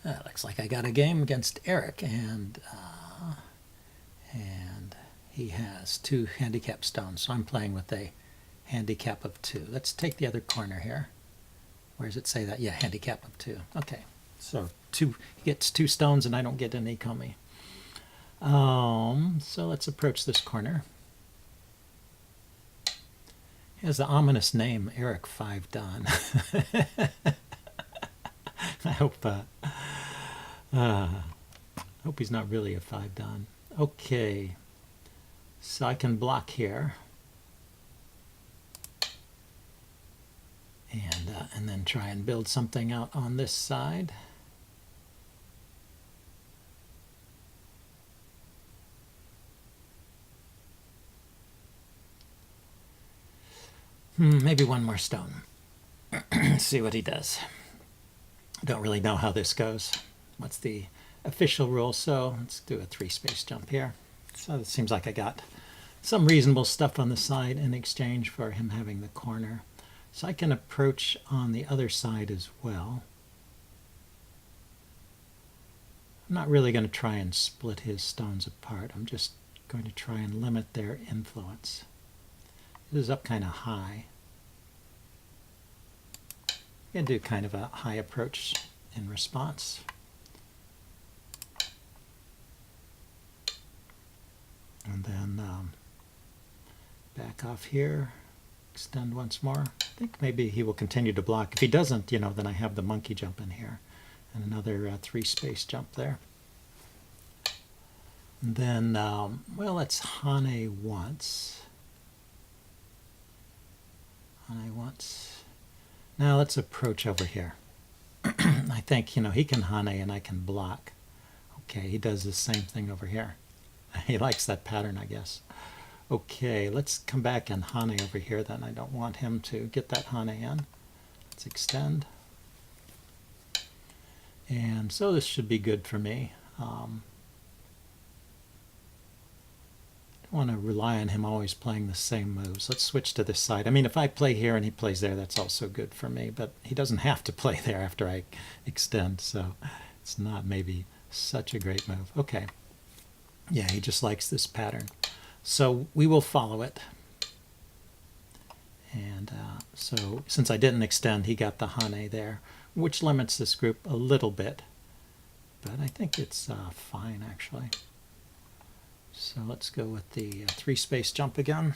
Looks like I got a game against Eric, and he has 2 handicap stones, so I'm playing with a handicap of 2. Let's take the other corner here. Where does it say that? Yeah, handicap of 2. Okay, so he gets 2 stones, and I don't get any komi. So let's approach this corner. He has the ominous name Eric 5 Dan. I hope he's not really a 5 Dan. Okay, so I can block here, and then try and build something out on this side. Maybe one more stone. See what he does. Don't really know how this goes. What's the official rule? So let's do a 3-space jump here. So it seems like I got some reasonable stuff on the side in exchange for him having the corner. So I can approach on the other side as well. I'm not really going to try and split his stones apart. I'm just going to try and limit their influence. This is up kind of high. You can do kind of a high approach in response. And then back off here, extend once more. I think maybe he will continue to block. If he doesn't, then I have the monkey jump in here. And another 3-space jump there. And then, well, let's Hane once. Hane once. Now let's approach over here. I think, he can Hane and I can block. Okay, he does the same thing over here. He likes that pattern, I guess. Okay, let's come back and Hane over here then. I don't want him to get that Hane in. Let's extend. And so this should be good for me. I don't want to rely on him always playing the same moves. Let's switch to this side. I mean, if I play here and he plays there, that's also good for me. But he doesn't have to play there after I extend, so it's not maybe such a great move. Okay. Yeah, he just likes this pattern. So we will follow it. And so since I didn't extend, he got the Hane there, which limits this group a little bit. But I think it's fine, actually. So let's go with the 3-space jump again.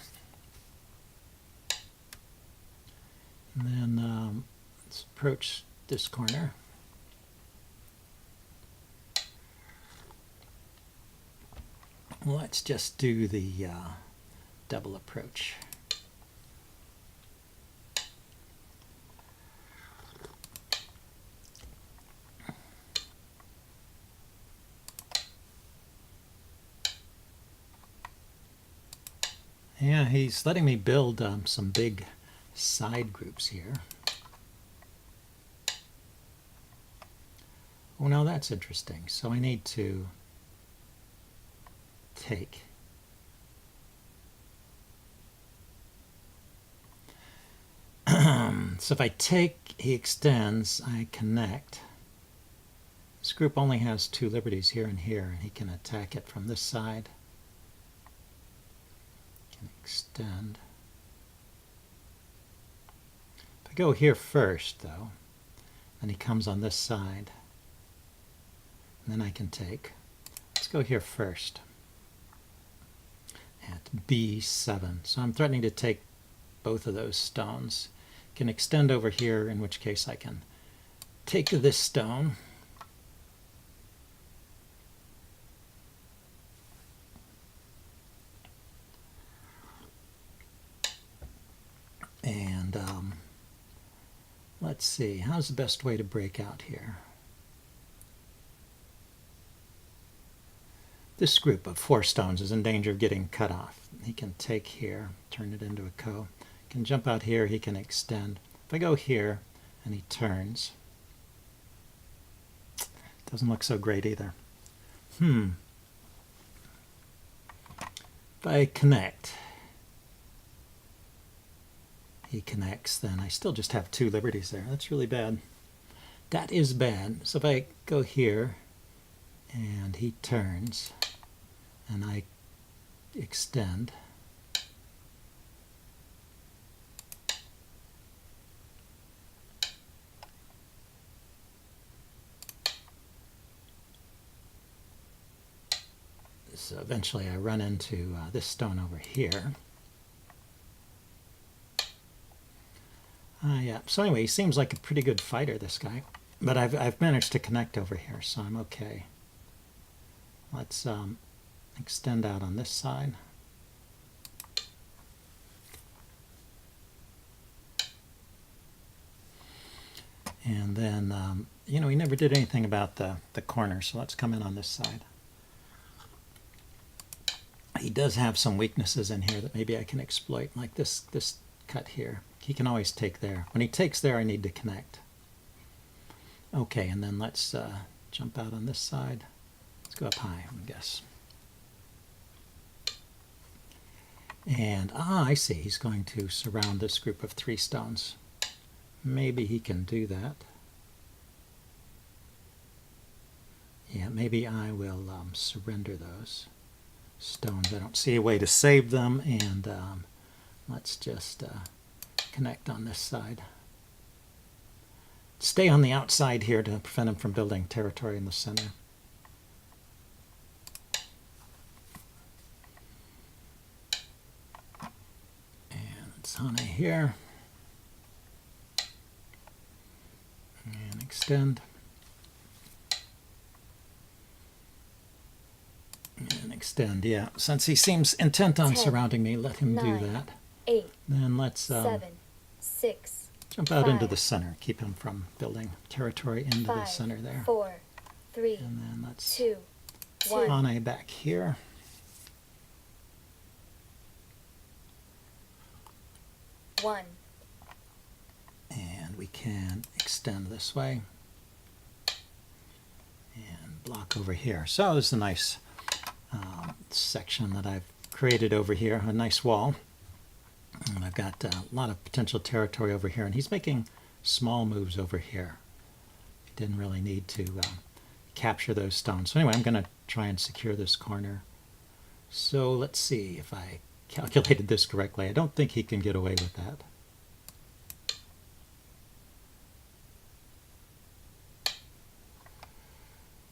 And then let's approach this corner. Let's just do the double approach. Yeah, he's letting me build some big side groups here. Oh, now that's interesting. So I need to take. So if I take, he extends, I connect. This group only has 2 liberties here and here, and he can attack it from this side. Can extend. If I go here first, though, then he comes on this side, and then I can take. Let's go here first at B7. So I'm threatening to take both of those stones. Can extend over here, in which case I can take this stone. And let's see, how's the best way to break out here? This group of 4 stones is in danger of getting cut off. He can take here, turn it into a ko. He can jump out here, he can extend. If I go here and he turns, doesn't look so great either. If I connect, he connects, then I still just have 2 liberties there. That's really bad. That is bad. So if I go here and he turns and I extend, so eventually I run into this stone over here. Yeah. So anyway, he seems like a pretty good fighter, this guy. But I've managed to connect over here, so I'm okay. Let's extend out on this side. And then, you know, he never did anything about the corner, so let's come in on this side. He does have some weaknesses in here that maybe I can exploit, like this cut here. He can always take there. When he takes there, I need to connect. Okay, and then let's jump out on this side. Let's go up high, I guess. And, I see. He's going to surround this group of 3 stones. Maybe he can do that. Yeah, maybe I will surrender those stones. I don't see a way to save them, and let's just connect on this side. Stay on the outside here to prevent him from building territory in the center. And it's Hane here. And extend. And extend, yeah. Since he seems intent on 10, surrounding me, let him 9, do that. 8, then let's 7, 6, jump out 5, into the center. Keep him from building territory into 5, the center there. 4, 3, And then let's 2, 1. Hane back here. One. And we can extend this way and block over here. So this is a nice section that I've created over here, a nice wall. And I've got a lot of potential territory over here, and he's making small moves over here. He didn't really need to capture those stones. So anyway, I'm going to try and secure this corner. So let's see if I calculated this correctly. I don't think he can get away with that.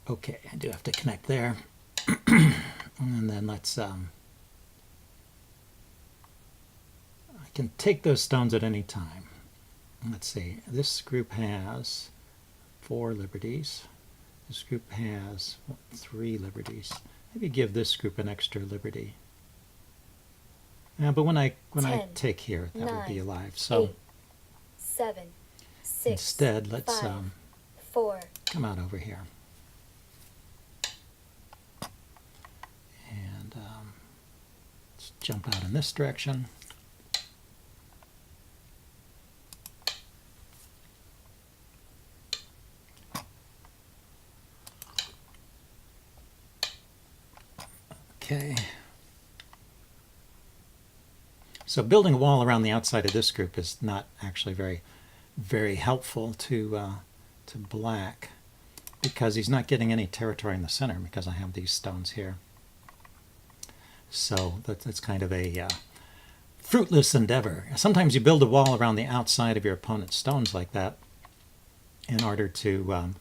Okay, I do have to connect there. And then let's, I can take those stones at any time. Let's see, this group has 4 liberties. This group has 3 liberties. Maybe give this group an extra liberty. Yeah, but when I 10, take here, that 9, would be alive. So 8, 7, 6, instead, let's 5, 4. come out over here. And let's jump out in this direction. Okay. So building a wall around the outside of this group is not actually very helpful to black, because he's not getting any territory in the center because I have these stones here. So that's kind of a fruitless endeavor. Sometimes you build a wall around the outside of your opponent's stones like that in order to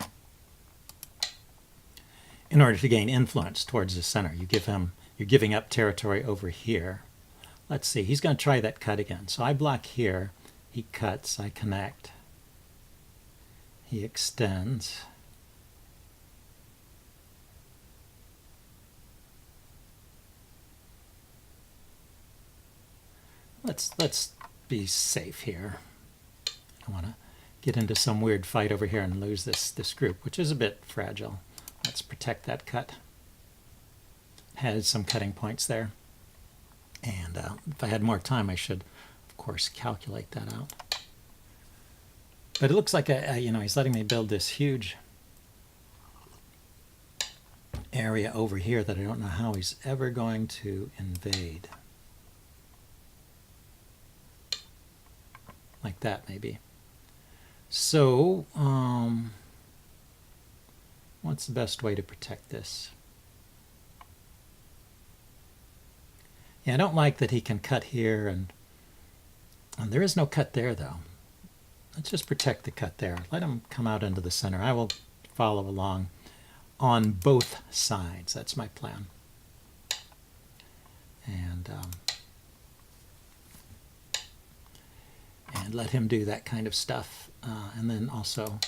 gain influence towards the center. You're giving up territory over here. Let's see, he's going to try that cut again. So I block here, he cuts, I connect, he extends. Let's be safe here. I don't want to get into some weird fight over here and lose this group, which is a bit fragile. Let's protect that cut. Has some cutting points there. And if I had more time, I should, of course, calculate that out. But it looks like he's letting me build this huge area over here that I don't know how he's ever going to invade. Like that, maybe. So, What's the best way to protect this? Yeah, I don't like that he can cut here, and there is no cut there, though. Let's just protect the cut there. Let him come out into the center. I will follow along on both sides. That's my plan. And let him do that kind of stuff. And then also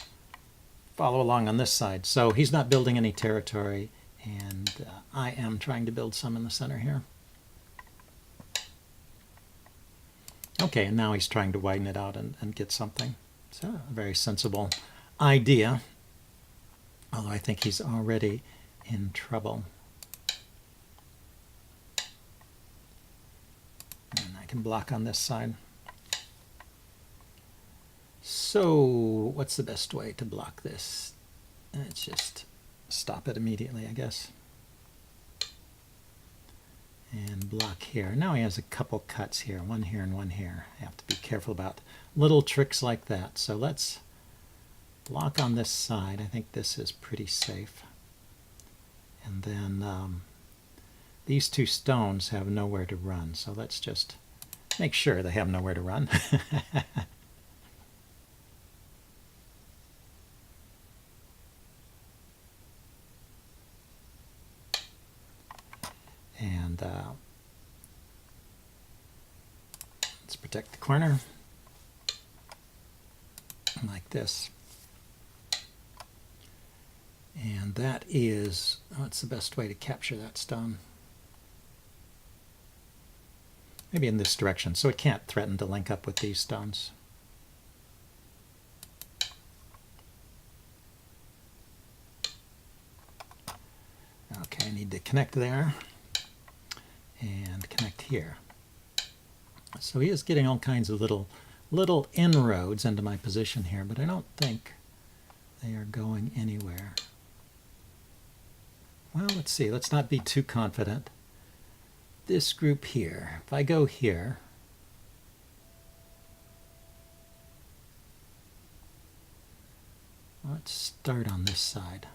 follow along on this side. So he's not building any territory, and I am trying to build some in the center here. Okay, and now he's trying to widen it out and get something. So a very sensible idea, although I think he's already in trouble. And I can block on this side. So what's the best way to block this? Let's just stop it immediately, I guess. And block here. Now he has a couple cuts here, one here and one here. I have to be careful about little tricks like that. So let's block on this side. I think this is pretty safe. And then these two stones have nowhere to run. So let's just make sure they have nowhere to run. And let's protect the corner like this. And that is, what's the best way to capture that stone? Maybe in this direction, so it can't threaten to link up with these stones. Okay, I need to connect there and connect here. So he is getting all kinds of little inroads into my position here, but I don't think they are going anywhere. Well, let's see. Let's not be too confident. This group here, if I go here, let's start on this side.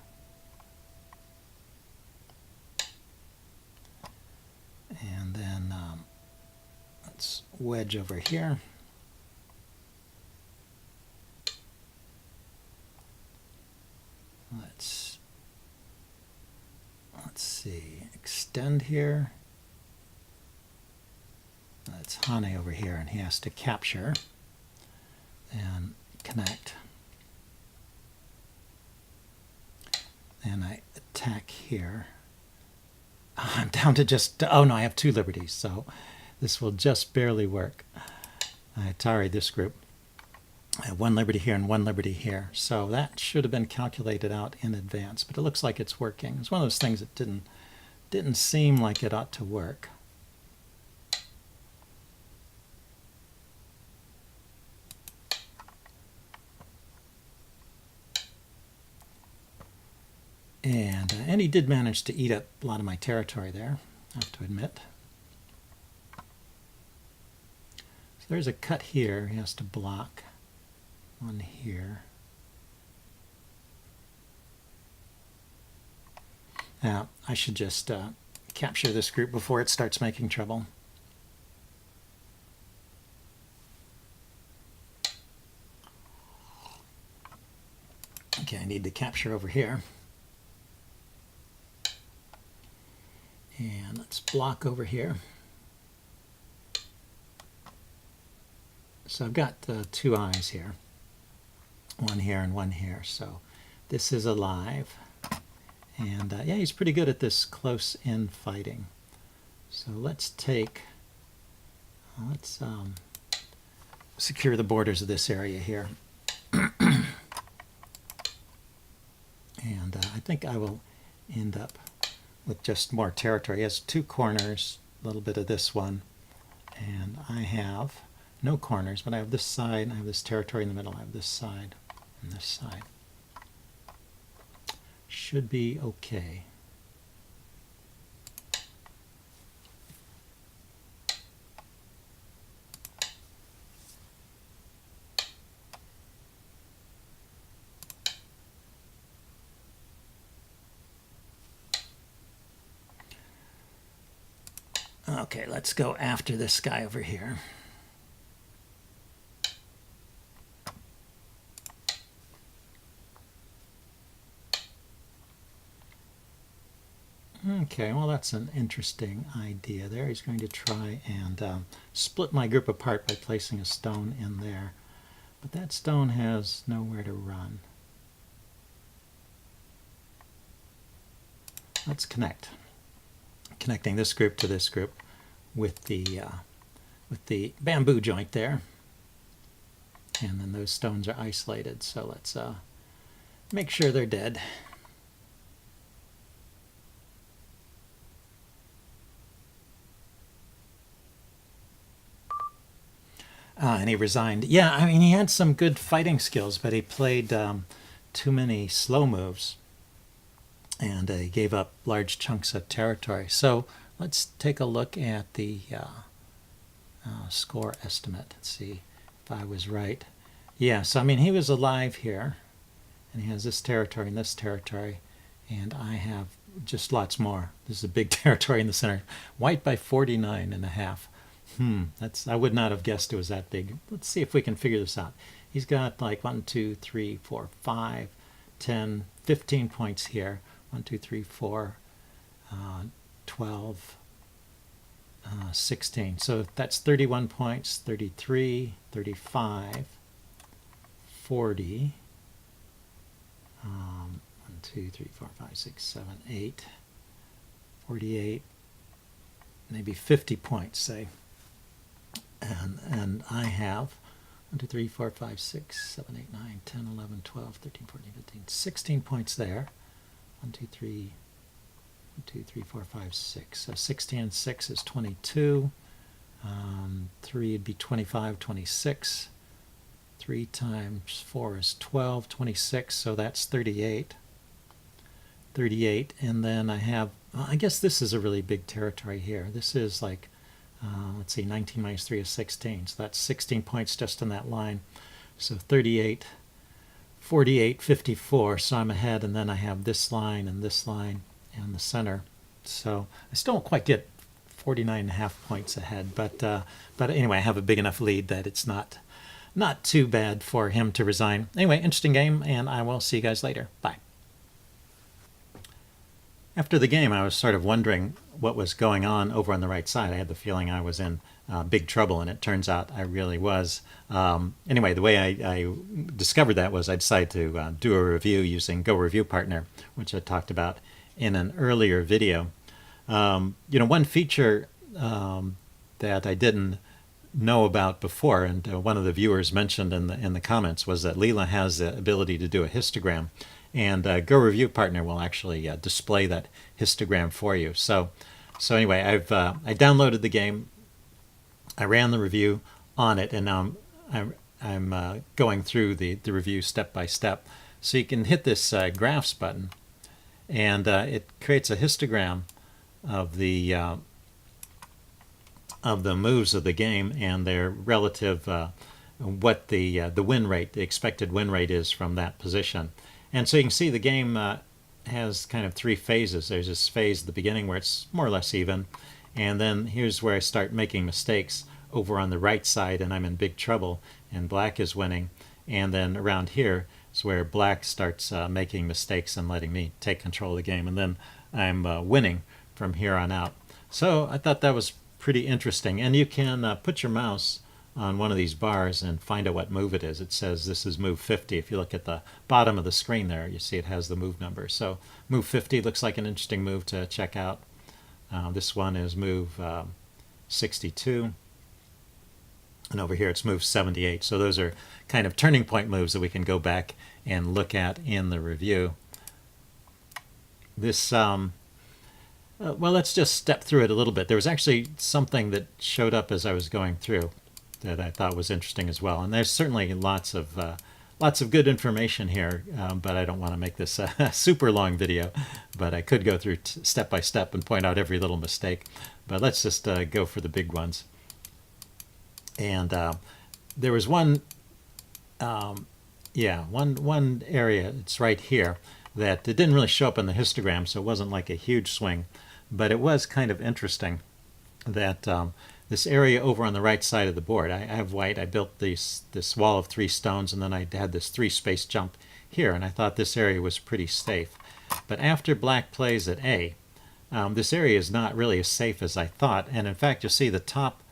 And then let's wedge over here. Let's see, extend here. That's Hane over here, and he has to capture and connect. And I attack here. I'm down to just, oh no, I have 2 liberties, so this will just barely work. I tarried this group. I have 1 liberty here and 1 liberty here, so that should have been calculated out in advance, but it looks like it's working. It's one of those things that didn't seem like it ought to work. And he did manage to eat up a lot of my territory there, I have to admit. So there's a cut here. He has to block one here. Now, I should just capture this group before it starts making trouble. Okay, I need to capture over here. And let's block over here. So I've got 2 eyes here. 1 here and 1 here. So this is alive. And yeah, he's pretty good at this close-in fighting. So let's secure the borders of this area here. And I think I will end up with just more territory. He has 2 corners, a little bit of this one, and I have no corners, but I have this side, I have this territory in the middle, I have this side and this side. Should be okay. Okay, let's go after this guy over here. Okay, well, that's an interesting idea there. He's going to try and split my group apart by placing a stone in there. But that stone has nowhere to run. Let's connect. Connecting this group to this group with the bamboo joint there. And then those stones are isolated, so let's make sure they're dead. And he resigned. Yeah, I mean, he had some good fighting skills, but he played too many slow moves. And he gave up large chunks of territory. So let's take a look at the score estimate. Let's see if I was right. Yeah, so I mean, he was alive here. And he has this territory and this territory. And I have just lots more. This is a big territory in the center. White by 49.5. I would not have guessed it was that big. Let's see if we can figure this out. He's got like 1, 2, 3, 4, 5, 10, 15 points here. 1, 2, 3, 4, 12, 16. So that's 31 points, 33, 35, 40, 1, 2, 3, 4, 5, 6, 7, 8, 48, maybe 50 points, say. And I have 1, 2, 3, 4, 5, 6, 7, 8, 9, 10, 11, 12, 13, 14, 15, 16 points there. 1, 2, 3, 1, 2, 3, 4, 5, 6. So 16 and 6 is 22. 3 would be 25, 26. 3 times 4 is 12, 26. So that's 38. 38. And then I have, well, I guess this is a really big territory here. This is like, let's see, 19 minus 3 is 16. So that's 16 points just on that line. So 38. 48, 54, so I'm ahead, and then I have this line and the center. So I still don't quite get 49.5 points ahead, but anyway, I have a big enough lead that it's not too bad for him to resign. Anyway, interesting game, and I will see you guys later. Bye. After the game, I was sort of wondering what was going on over on the right side. I had the feeling I was in big trouble, and it turns out I really was. Anyway, the way I discovered that was I decided to do a review using Go Review Partner, which I talked about in an earlier video. One feature that I didn't know about before, and one of the viewers mentioned in the comments, was that Leela has the ability to do a histogram. And Go Review Partner will actually display that histogram for you. So anyway, I downloaded the game, I ran the review on it, and now I'm going through the review step by step. So you can hit this graphs button, and it creates a histogram of the moves of the game and their relative what the win rate, the expected win rate is from that position. And so you can see the game has kind of 3 phases. There's this phase at the beginning where it's more or less even, and then here's where I start making mistakes over on the right side, and I'm in big trouble, and black is winning. And then around here is where black starts making mistakes and letting me take control of the game, and then I'm winning from here on out. So I thought that was pretty interesting. And you can put your mouse on one of these bars and find out what move it is. It says this is move 50. If you look at the bottom of the screen there, you see it has the move number. So move 50 looks like an interesting move to check out. This one is move 62. And over here it's move 78. So those are kind of turning point moves that we can go back and look at in the review. This, well, let's just step through it a little bit. There was actually something that showed up as I was going through that I thought was interesting as well. And there's certainly lots of good information here, but I don't want to make this a super long video. But I could go through step by step and point out every little mistake. But let's just go for the big ones. And there was one area, it's right here, that it didn't really show up in the histogram, so it wasn't like a huge swing, but it was kind of interesting. that this area over on the right side of the board, I have white. I built this wall of 3 stones, and then I had this 3-space jump here, and I thought this area was pretty safe. But after black plays at A, this area is not really as safe as I thought, and in fact you'll see the top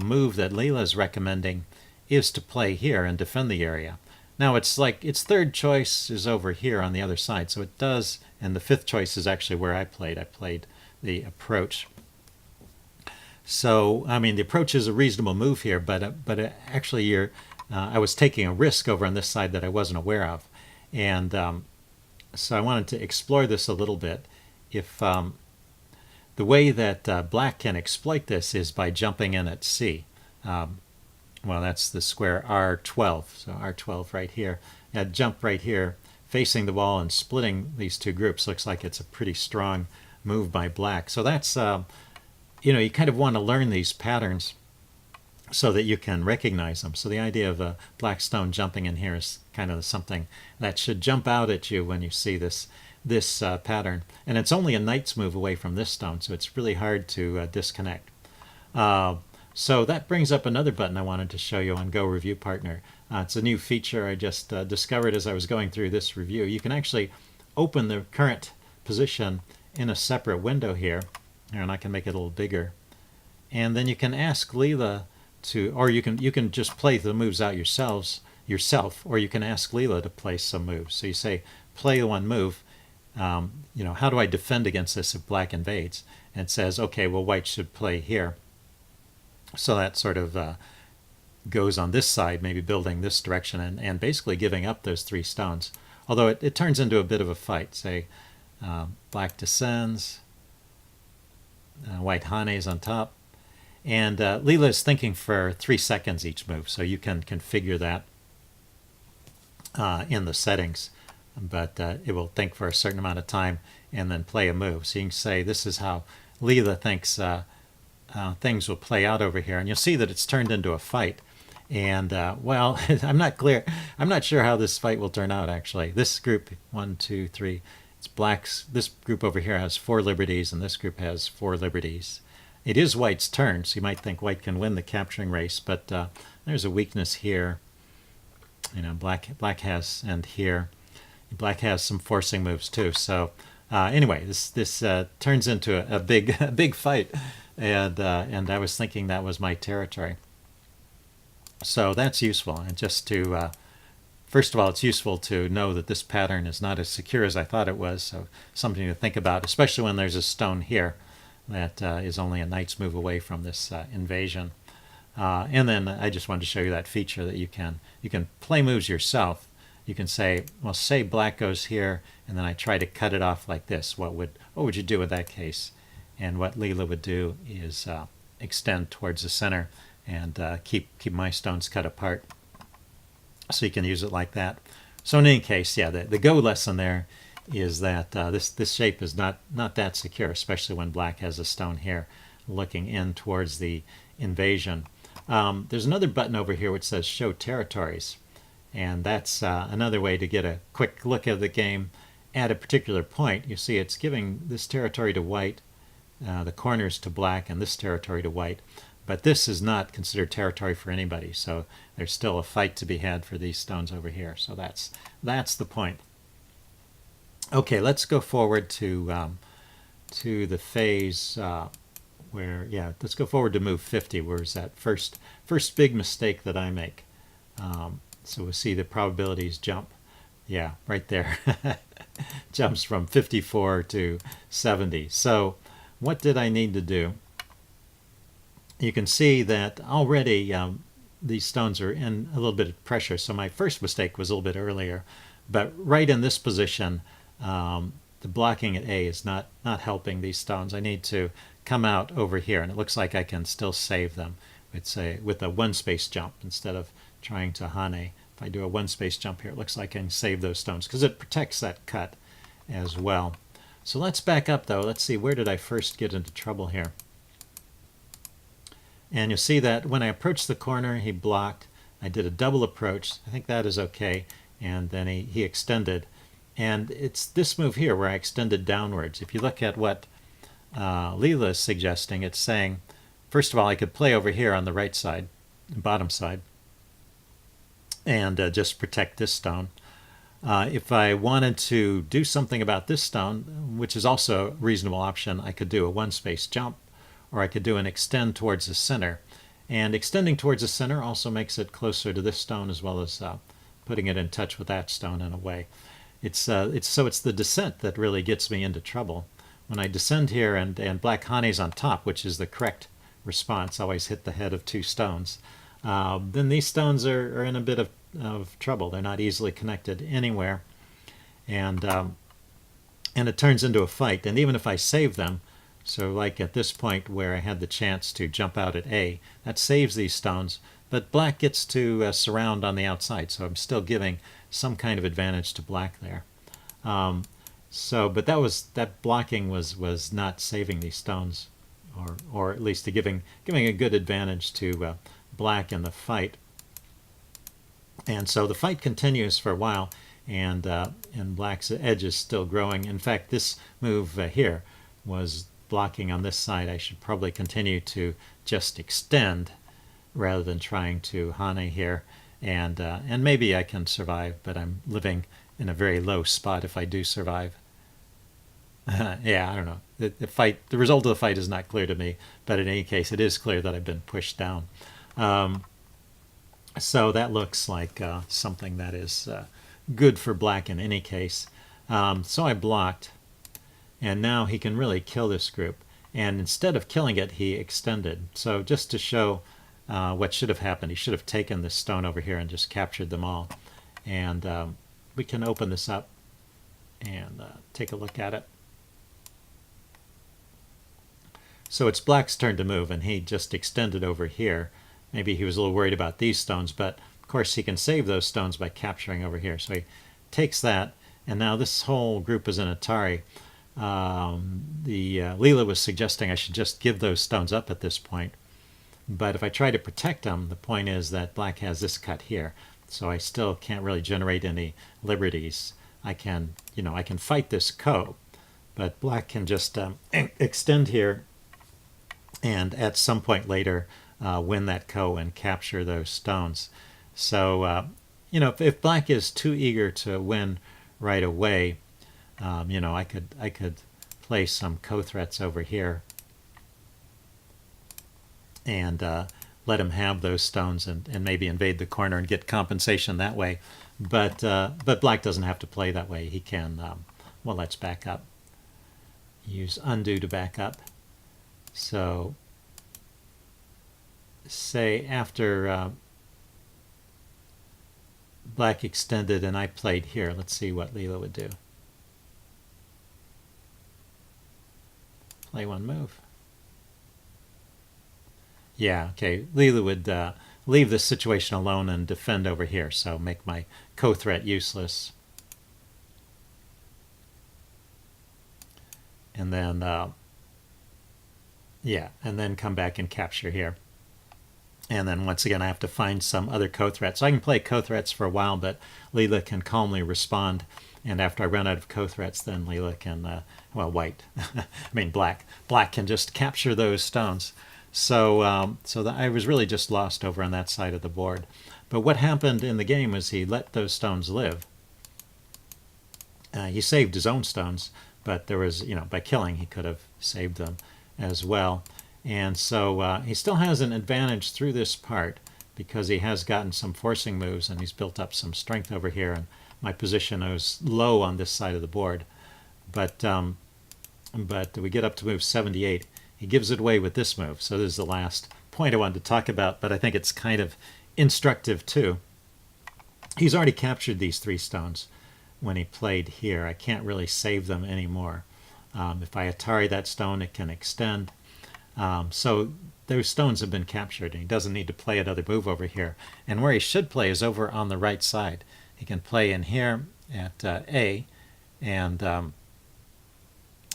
move that Leela is recommending is to play here and defend the area. Now it's like its third choice is over here on the other side, so it does, and the 5th choice is actually where I played. I played the approach. So I mean the approach is a reasonable move here, but actually I was taking a risk over on this side that I wasn't aware of, and so I wanted to explore this a little bit. If the way that black can exploit this is by jumping in at C. Well, that's the square R12, so R12 right here. And jump right here, facing the wall and splitting these 2 groups looks like it's a pretty strong move by black. So that's, you kind of want to learn these patterns so that you can recognize them. So the idea of a black stone jumping in here is kind of something that should jump out at you when you see this pattern. And it's only a knight's move away from this stone, so it's really hard to disconnect. So that brings up another button I wanted to show you on Go Review Partner. It's a new feature I just discovered as I was going through this review. You can actually open the current position in a separate window here, and I can make it a little bigger. And then you can ask Leela to, or you can just play the moves out yourself, or you can ask Leela to play some moves. So you say, play one move. How do I defend against this if black invades? And it says, okay, well, white should play here. So that sort of goes on this side, maybe building this direction and basically giving up those 3 stones. Although it turns into a bit of a fight. Say black descends, white hanes on top. And Leela is thinking for 3 seconds each move, so you can configure that in the settings. But it will think for a certain amount of time and then play a move. So you can say this is how Leela thinks things will play out over here, and you'll see that it's turned into a fight. And well, I'm not clear. I'm not sure how this fight will turn out. Actually, this group 1, 2, 3. It's blacks. This group over here has 4 liberties, and this group has 4 liberties. It is white's turn, so you might think white can win the capturing race, but there's a weakness here. Black has, and here, black has some forcing moves too. So anyway, this turns into a big fight. And I was thinking that was my territory. So that's useful. And just to, first of all, it's useful to know that this pattern is not as secure as I thought it was. So something to think about, especially when there's a stone here that is only a knight's move away from this invasion. And then I just wanted to show you that feature that you can play moves yourself. You can say, well, say black goes here, and then I try to cut it off like this. What would you do in that case? And what Leela would do is extend towards the center and keep my stones cut apart. So you can use it like that. So in any case, yeah, the Go lesson there is that this shape is not that secure, especially when black has a stone here looking in towards the invasion. There's another button over here which says Show Territories. And that's another way to get a quick look at the game at a particular point. You see it's giving this territory to white, the corners to black, and this territory to white. But this is not considered territory for anybody, so there's still a fight to be had for these stones over here. So that's the point. Okay, let's go forward to the phase where, yeah, let's go forward to move 50, where's that first big mistake that I make. So we'll see the probabilities jump. Yeah, right there. Jumps from 54 to 70. So what did I need to do? You can see that already these stones are in a little bit of pressure. So my first mistake was a little bit earlier. But right in this position, the blocking at A is not helping these stones. I need to come out over here, and it looks like I can still save them. It's with a one-space jump instead of trying to hane. If I do a one-space jump here, it looks like I can save those stones because it protects that cut as well. So let's back up, though. Let's see, where did I first get into trouble here? And you'll see that when I approached the corner, he blocked. I did a double approach. I think that is okay. And then he extended. And it's this move here where I extended downwards. If you look at what Leela is suggesting, it's saying, first of all, I could play over here on the right side, bottom side, and just protect this stone. If I wanted to do something about this stone, which is also a reasonable option, I could do a one space jump, or I could do an extend towards the center. And extending towards the center also makes it closer to this stone, as well as putting it in touch with that stone in a way. It's the descent that really gets me into trouble. When I descend here and black Hane's on top, which is the correct response, always hit the head of two stones, then these stones are in a bit of trouble. They're not easily connected anywhere, and it turns into a fight. And even if I save them, so like at this point where I had the chance to jump out at A, that saves these stones, but black gets to surround on the outside, so I'm still giving some kind of advantage to black there. But that blocking was not saving these stones, or at least giving a good advantage to black in the fight. And so the fight continues for a while, and black's edge is still growing. In fact, this move here was blocking on this side. I should probably continue to just extend rather than trying to Hane here, and maybe I can survive, but I'm living in a very low spot if I do survive. Yeah, I don't know. The result of the fight is not clear to me, but in any case, it is clear that I've been pushed down. So that looks like something that is good for black in any case. So I blocked, and now he can really kill this group. And instead of killing it, he extended. So just to show what should have happened, he should have taken this stone over here and just captured them all. And we can open this up and take a look at it. So it's black's turn to move, and he just extended over here. Maybe he was a little worried about these stones, but of course he can save those stones by capturing over here. So he takes that, and now this whole group is in Atari. Leela was suggesting I should just give those stones up at this point. But if I try to protect them, the point is that black has this cut here. So I still can't really generate any liberties. I can fight this ko, but black can just extend here, and at some point later win that ko and capture those stones. So if black is too eager to win right away, I could play some ko threats over here and let him have those stones and maybe invade the corner and get compensation that way. But black doesn't have to play that way. He can, let's back up. Use undo to back up. So say after black extended and I played here, let's see what Leela would do. Play one move. Yeah, okay. Leela would leave this situation alone and defend over here, so make my co-threat useless. And then, and then come back and capture here. And then once again, I have to find some other co-threat. So I can play co-threats for a while, but Leela can calmly respond. And after I run out of co-threats, then Leela can, white, I mean black. Black can just capture those stones. So I was really just lost over on that side of the board. But what happened in the game was he let those stones live. He saved his own stones, but there was, by killing, he could have saved them as well. And so he still has an advantage through this part because he has gotten some forcing moves and he's built up some strength over here. And my position is low on this side of the board. But we get up to move 78. He gives it away with this move. So this is the last point I wanted to talk about, but I think it's kind of instructive too. He's already captured these three stones when he played here. I can't really save them anymore. If I Atari that stone, it can extend. So those stones have been captured, and he doesn't need to play another move over here. And where he should play is over on the right side. He can play in here at A and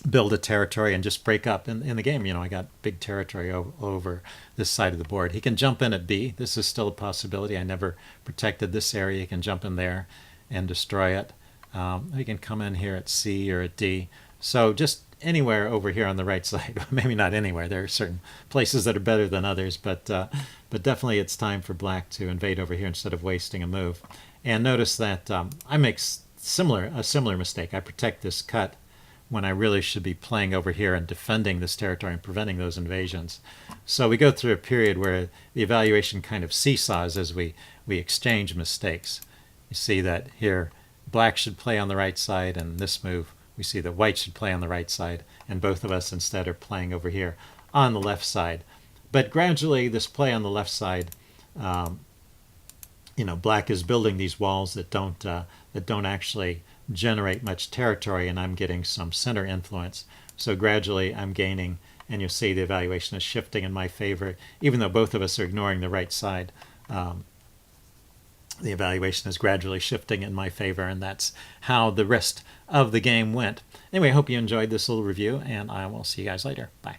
build a territory and just break up. In the game, I got big territory over this side of the board. He can jump in at B. This is still a possibility. I never protected this area. He can jump in there and destroy it. He can come in here at C or at D. So just anywhere over here on the right side, maybe not anywhere. There are certain places that are better than others, but definitely it's time for black to invade over here instead of wasting a move. And notice that I make a similar mistake. I protect this cut when I really should be playing over here and defending this territory and preventing those invasions. So we go through a period where the evaluation kind of seesaws as we exchange mistakes. You see that here black should play on the right side, and this move we see that white should play on the right side, and both of us instead are playing over here on the left side. But gradually this play on the left side, black is building these walls that don't actually generate much territory, and I'm getting some center influence. So gradually I'm gaining, and you'll see the evaluation is shifting in my favor. Even though both of us are ignoring the right side, the evaluation is gradually shifting in my favor, and that's how the rest of the game went. Anyway, I hope you enjoyed this little review, and I will see you guys later. Bye.